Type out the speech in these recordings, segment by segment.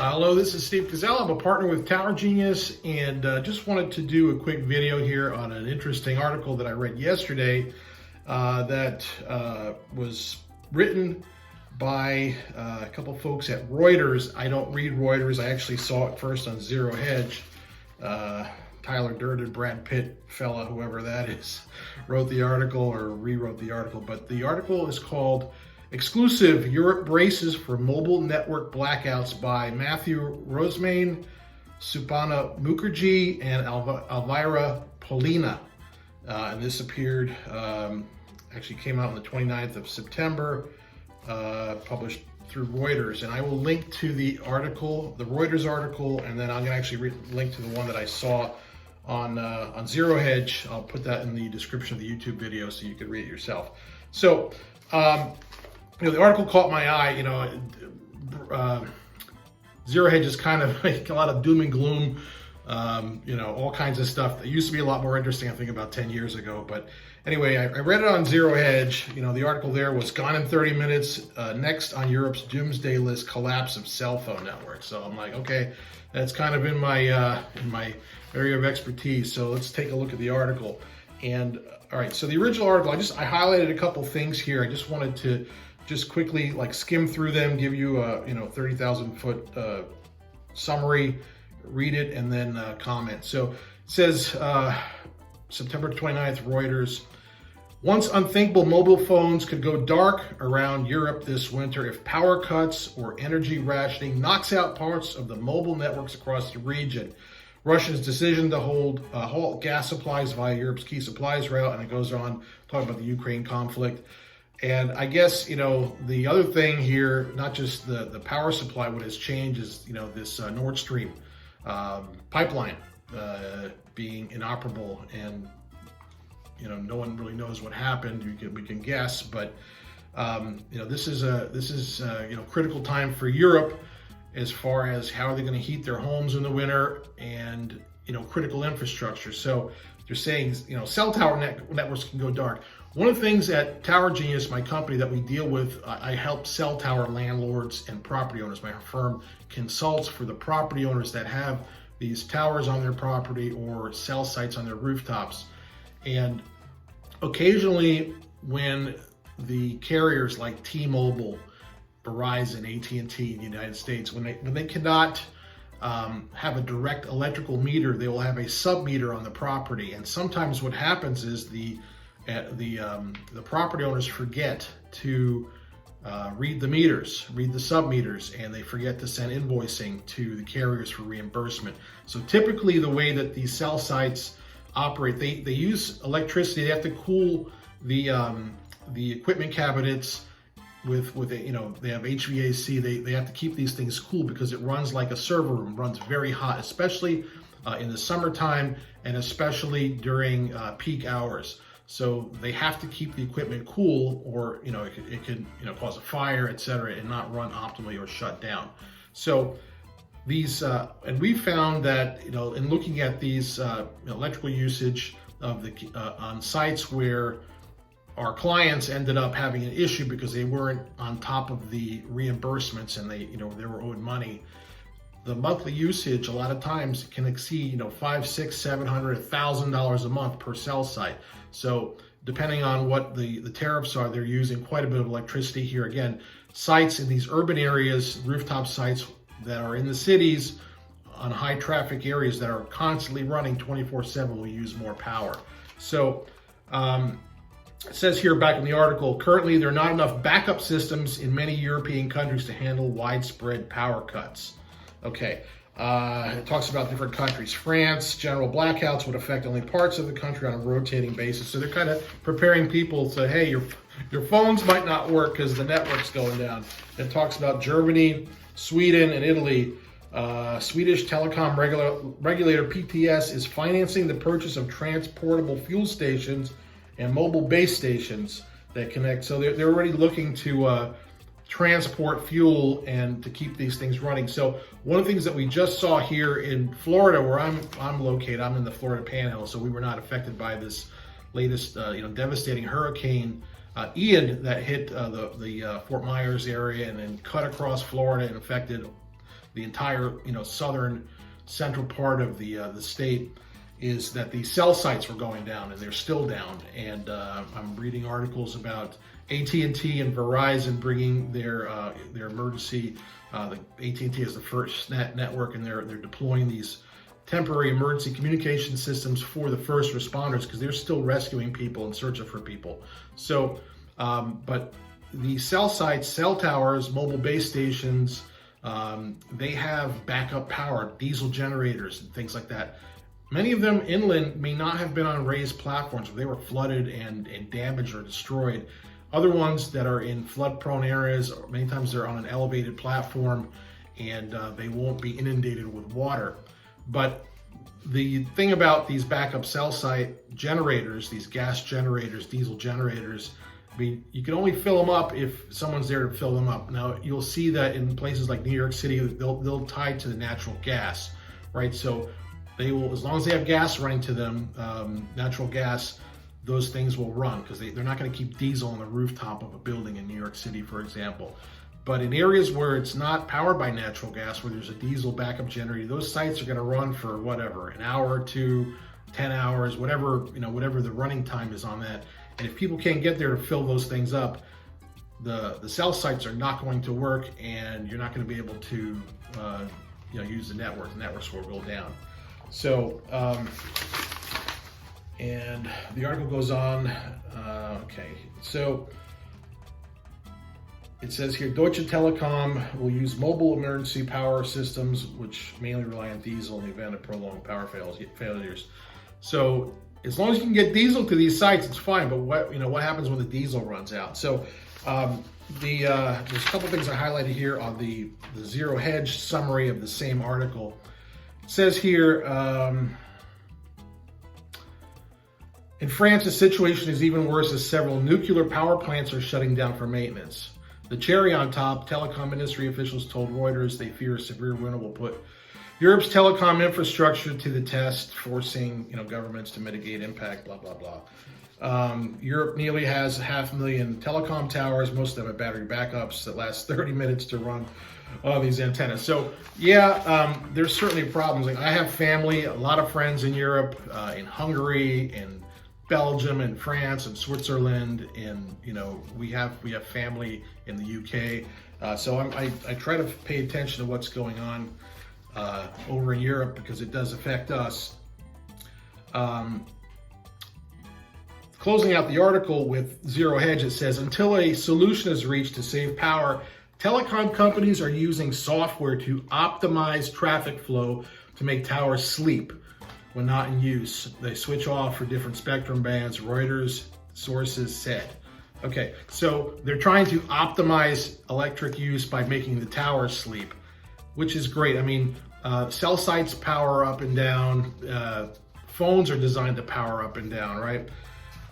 Hello, this is Steve Kazella. I'm a partner with Tower Genius, and just wanted to do a quick video here on an interesting article that I read yesterday that was written by a couple folks at Reuters. I don't read Reuters. I actually saw it first on Zero Hedge. Tyler Durden, Brad Pitt fella, whoever that is, wrote the article or rewrote the article. But the article is called Exclusive, Europe Braces for Mobile Network Blackouts by Mathieu Rosemain, Supantha Mukherjee, and Elvira, Pollina. And this appeared, actually came out on the 29th of September, published through Reuters. And I will link to the article, the Reuters article, and then I'm gonna actually link to the one that I saw on Zero Hedge. I'll put that in the description of the YouTube video so you can read it yourself. So, the article caught my eye. Zero Hedge is kind of like a lot of doom and gloom, all kinds of stuff that used to be a lot more interesting, I think, about 10 years ago. But anyway, I read it on Zero Hedge. The article there was gone in 30 minutes, next on Europe's doomsday list, collapse of cell phone networks. So I'm like, okay, that's kind of in my area of expertise. So let's take a look at the article. And all right, so the original article, I highlighted a couple things here. I just wanted to just quickly skim through them, give you a 30,000 foot summary, read it, and then comment. So it says September 29th, Reuters. Once unthinkable mobile phones could go dark around Europe this winter if power cuts or energy rationing knocks out parts of the mobile networks across the region. Russia's decision to halt gas supplies via Europe's key supplies route, and it goes on talking about the Ukraine conflict. And I guess, the other thing here, not just the power supply, what has changed is, this Nord Stream pipeline being inoperable, and, no one really knows what happened. We can guess, but, this is critical time for Europe as far as how are they going to heat their homes in the winter and, critical infrastructure. So they're saying, cell tower networks can go dark. One of the things at Tower Genius, my company that we deal with, I help cell tower landlords and property owners. My firm consults for the property owners that have these towers on their property or cell sites on their rooftops. And occasionally when the carriers like T-Mobile, Verizon, AT&T in the United States, when they cannot have a direct electrical meter, they will have a sub-meter on the property. And sometimes what happens is the property owners forget to read the meters, read the sub-meters, and they forget to send invoicing to the carriers for reimbursement. So typically the way that these cell sites operate, they use electricity. They have to cool the equipment cabinets with they have HVAC. They have to keep these things cool because it runs like a server room, runs very hot, especially in the summertime and especially during peak hours. So they have to keep the equipment cool, or it could cause a fire, etc., and not run optimally or shut down. So these and we found that in looking at these electrical usage of the on sites where our clients ended up having an issue because they weren't on top of the reimbursements and they were owed money. The monthly usage a lot of times can exceed $500, $600, $700, $1,000 a month per cell site. So depending on what the tariffs are, they're using quite a bit of electricity here. Again, sites in these urban areas, rooftop sites that are in the cities on high traffic areas that are constantly running 24/7 will use more power. So it says here back in the article, currently there are not enough backup systems in many European countries to handle widespread power cuts. Okay, it talks about different countries. France, general blackouts would affect only parts of the country on a rotating basis. So they're kind of preparing people to, hey, your phones might not work because the network's going down. It talks about Germany, Sweden, and Italy. Swedish telecom regulator PTS is financing the purchase of transportable fuel stations and mobile base stations that connect. So they're already looking to transport fuel and to keep these things running. So one of the things that we just saw here in Florida, where I'm located, I'm in the Florida Panhandle, so we were not affected by this latest devastating hurricane Ian that hit the Fort Myers area and then cut across Florida and affected the entire, southern central part of the state, is that the cell sites were going down, and they're still down. And I'm reading articles about AT&T and Verizon bringing their emergency. The AT&T is the first network, and they're deploying these temporary emergency communication systems for the first responders, because they're still rescuing people and searching for people. So, but the cell sites, cell towers, mobile base stations, they have backup power, diesel generators, and things like that. Many of them inland may not have been on raised platforms where they were flooded and damaged or destroyed. Other ones that are in flood-prone areas, many times they're on an elevated platform, and they won't be inundated with water. But the thing about these backup cell site generators, these gas generators, diesel generators, I mean, you can only fill them up if someone's there to fill them up. Now, you'll see that in places like New York City, they'll tie to the natural gas, right? So they will, as long as they have gas running to them, natural gas, those things will run, because they're not going to keep diesel on the rooftop of a building in New York City, for example. But in areas where it's not powered by natural gas, where there's a diesel backup generator, those sites are going to run for whatever, an hour or two, 10 hours, whatever, whatever the running time is on that. And if people can't get there to fill those things up, the cell sites are not going to work, and you're not going to be able to use the network. The networks will go down. So, and the article goes on. Okay, so it says here, Deutsche Telekom will use mobile emergency power systems, which mainly rely on diesel in the event of prolonged power failures. So as long as you can get diesel to these sites, it's fine. But what happens when the diesel runs out? So there's a couple things I highlighted here on the zero hedge summary of the same article. It says here, in France, the situation is even worse as several nuclear power plants are shutting down for maintenance. The cherry on top, telecom industry officials told Reuters they fear a severe winter will put Europe's telecom infrastructure to the test, forcing governments to mitigate impact, blah, blah, blah. Europe nearly has 500,000 telecom towers. Most of them have battery backups that last 30 minutes to run all these antennas. So yeah, there's certainly problems. Like, I have family, a lot of friends in Europe, in Hungary, in Belgium, and France, and Switzerland, and we have family in the UK. So I try to pay attention to what's going on over in Europe, because it does affect us. Closing out the article with Zero Hedge, it says, until a solution is reached to save power, telecom companies are using software to optimize traffic flow to make towers sleep when not in use. They switch off for different spectrum bands, Reuters sources said. Okay, so they're trying to optimize electric use by making the towers sleep, which is great. I mean, cell sites power up and down. Phones are designed to power up and down, right?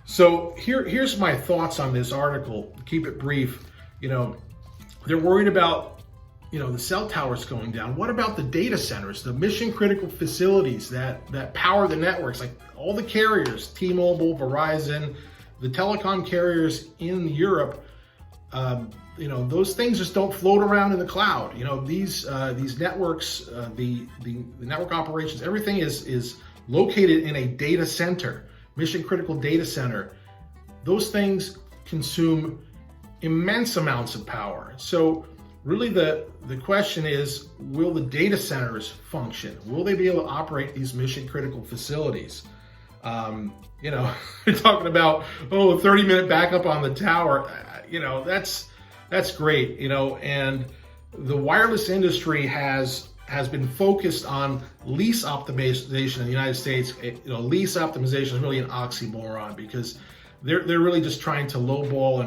So here's my thoughts on this article. Keep it brief. They're worried about the cell towers going down. What about the data centers, the mission critical facilities that power the networks, like all the carriers, T-Mobile, Verizon, the telecom carriers in Europe? Those things just don't float around in the cloud. These networks, the network operations, everything is located in a data center, mission critical data center. Those things consume immense amounts of power. So really the question is, will the data centers function? Will they be able to operate these mission critical facilities? You're talking about, a 30-minute backup on the tower. That's great, and the wireless industry has been focused on lease optimization in the United States. Lease optimization is really an oxymoron, because they're really just trying to lowball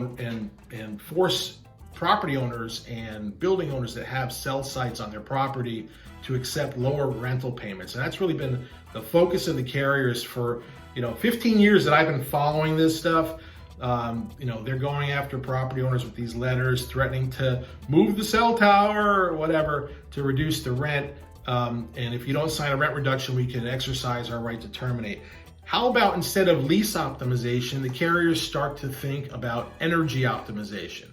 and force property owners and building owners that have cell sites on their property to accept lower rental payments. And that's really been the focus of the carriers for 15 years that I've been following this stuff. They're going after property owners with these letters threatening to move the cell tower or whatever to reduce the rent. And if you don't sign a rent reduction, we can exercise our right to terminate. How about, instead of lease optimization, the carriers start to think about energy optimization?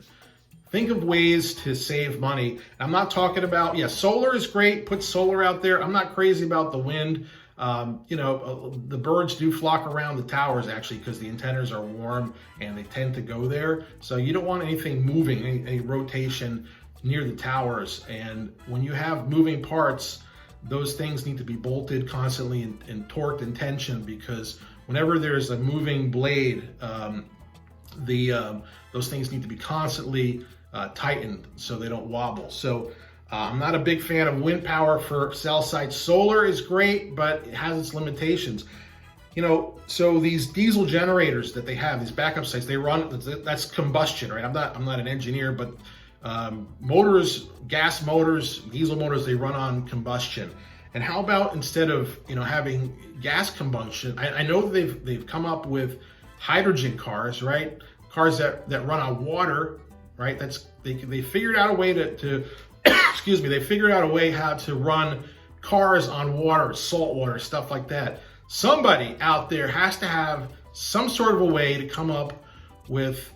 think of ways to save money. I'm not talking about, yeah, solar is great. Put solar out there. I'm not crazy about the wind. The birds do flock around the towers actually because the antennas are warm and they tend to go there. So you don't want anything moving, any rotation near the towers. And when you have moving parts, those things need to be bolted constantly and torqued and tensioned, because whenever there's a moving blade, those things need to be constantly tightened so they don't wobble. So I'm not a big fan of wind power for cell sites. Solar is great, but it has its limitations. So these diesel generators that they have, these backup sites, they run, that's combustion, right? I'm not an engineer, but motors, gas motors, diesel motors, they run on combustion. And how about instead of having gas combustion, I know that they've come up with hydrogen cars, right? Cars that run on water, right? They figured out a way to excuse me, they figured out a way how to run cars on water, salt water, stuff like that. Somebody out there has to have some sort of a way to come up with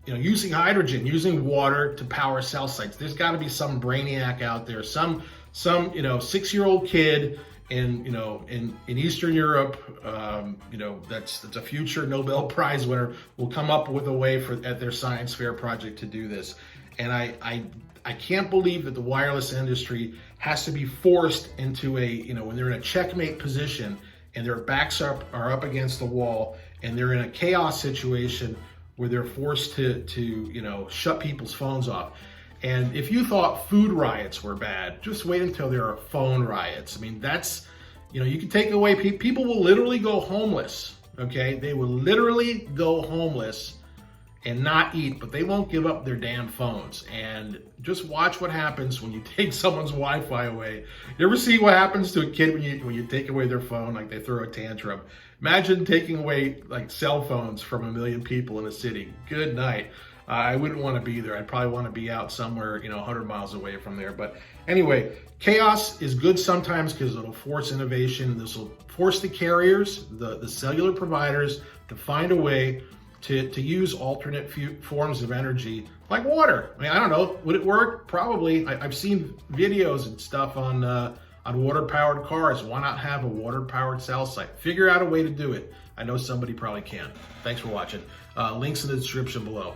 using hydrogen, using water to power cell sites. There's got to be some brainiac out there, some 6-year-old kid in Eastern Europe, that's a future Nobel Prize winner, will come up with a way at their science fair project to do this. And I can't believe that the wireless industry has to be forced into when they're in a checkmate position and their backs are up against the wall and they're in a chaos situation where they're forced to shut people's phones off. And if you thought food riots were bad, just wait until there are phone riots. I mean, that's, you can take away, people will literally go homeless, okay? They will literally go homeless and not eat, but they won't give up their damn phones. And just watch what happens when you take someone's Wi-Fi away. You ever see what happens to a kid when you take away their phone, like they throw a tantrum? Imagine taking away like cell phones from 1 million people in a city. Good night. I wouldn't want to be there. I'd probably want to be out somewhere, 100 miles away from there. But anyway, chaos is good sometimes because it'll force innovation. This will force the carriers, the cellular providers, to find a way to use alternate forms of energy, like water. I mean, I don't know, would it work? Probably. I've seen videos and stuff on water-powered cars. Why not have a water-powered cell site? Figure out a way to do it. I know somebody probably can. Thanks for watching. Links in the description below.